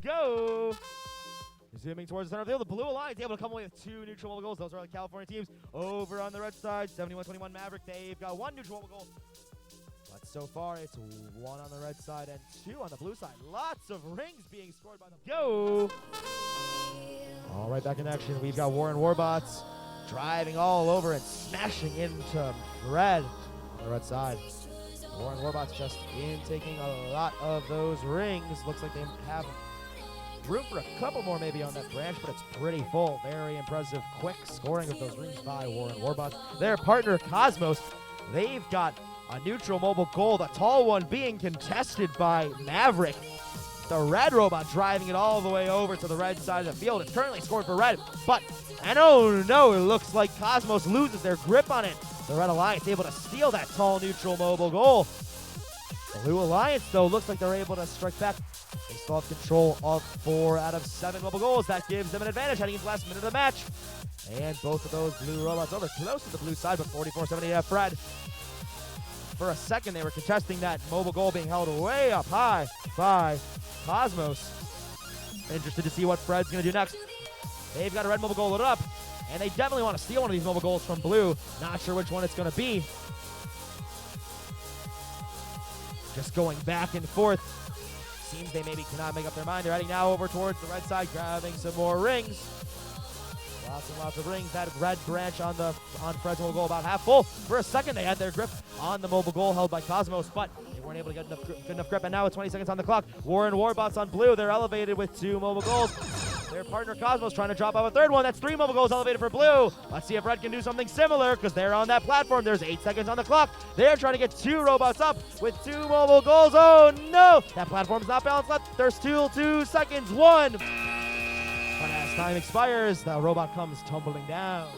go. Zooming towards the center of the field, the Blue Alliance able to come away with 2 neutral mobile goals. Those are the California teams. Over on the red side, 71-21 Maverick. They've got 1 neutral mobile goal. But so far, it's 1 on the red side and 2 on the blue side. Lots of rings being scored by the go. All right, back in action. We've got Warren Warbots driving all over and smashing into Fred on the red side. Warren Warbots just taking a lot of those rings. Looks like they have room for a couple more maybe on that branch, but it's pretty full. Very impressive quick scoring of those rings by Warren Warbots. Their partner Cosmos, they've got a neutral mobile goal, the tall one being contested by Maverick. The red robot driving it all the way over to the red side of the field. It's currently scored for red, but, and oh no, it looks like Cosmos loses their grip on it. The Red Alliance able to steal that tall neutral mobile goal. The Blue Alliance, though, looks like they're able to strike back. They still have control of 4 out of 7 mobile goals. That gives them an advantage heading into the last minute of the match. And both of those blue robots over close to the blue side, but 44-78 Fred. For a second, they were contesting that mobile goal being held way up high by Cosmos. Interested to see what Fred's going to do next. They've got a red mobile goal loaded up, and they definitely want to steal one of these mobile goals from blue. Not sure which one it's going to be. Just going back and forth. Seems they maybe cannot make up their mind. They're heading now over towards the red side, grabbing some more rings. Lots and lots of rings. That red branch on Fred's mobile goal about half full. For a second, they had their grip on the mobile goal held by Cosmos, but they weren't able to get good enough grip. And now with 20 seconds on the clock, Warren Warbots on blue. They're elevated with 2 mobile goals. Their partner Cosmos trying to drop off a third one. That's 3 mobile goals elevated for blue. Let's see if red can do something similar because they're on that platform. There's 8 seconds on the clock. They're trying to get 2 robots up with 2 mobile goals. Oh no! That platform's not balanced left. There's still 2 seconds. 1. But as time expires, the robot comes tumbling down.